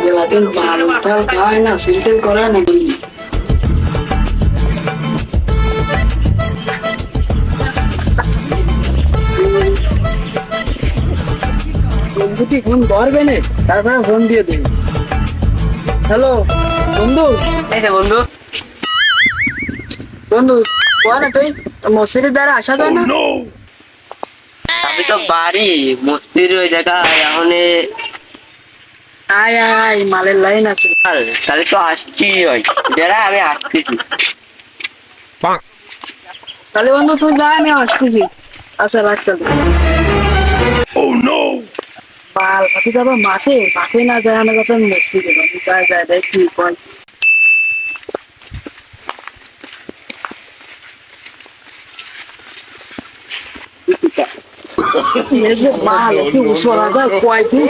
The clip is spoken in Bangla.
Gelatin palu tal kaya na filter করে না বন্ধুটি ফোন ধরবে না তারপরে ফোন দিয়ে দিন হ্যালো বন্ধু এই যে বন্ধু বন্ধু কোন তুই মসজিদের দ্বারা আসা যায় না আমি তো বাড়ি মস্তির ওই জায়গায় এখন আয় আয় মালের লাইন আছে তাহলে তো আসছি ওই যারা আমি আসতেছি তাহলে বন্ধু তুই যা আমি আসতেছি আচ্ছা রাখতে বাল পাখি যাবো মাঠে মাঠে না যায় আমার কাছে মসজিদে যায় যায় দেখি কয় এই যে মাল কি উসরা যায় কয়দিন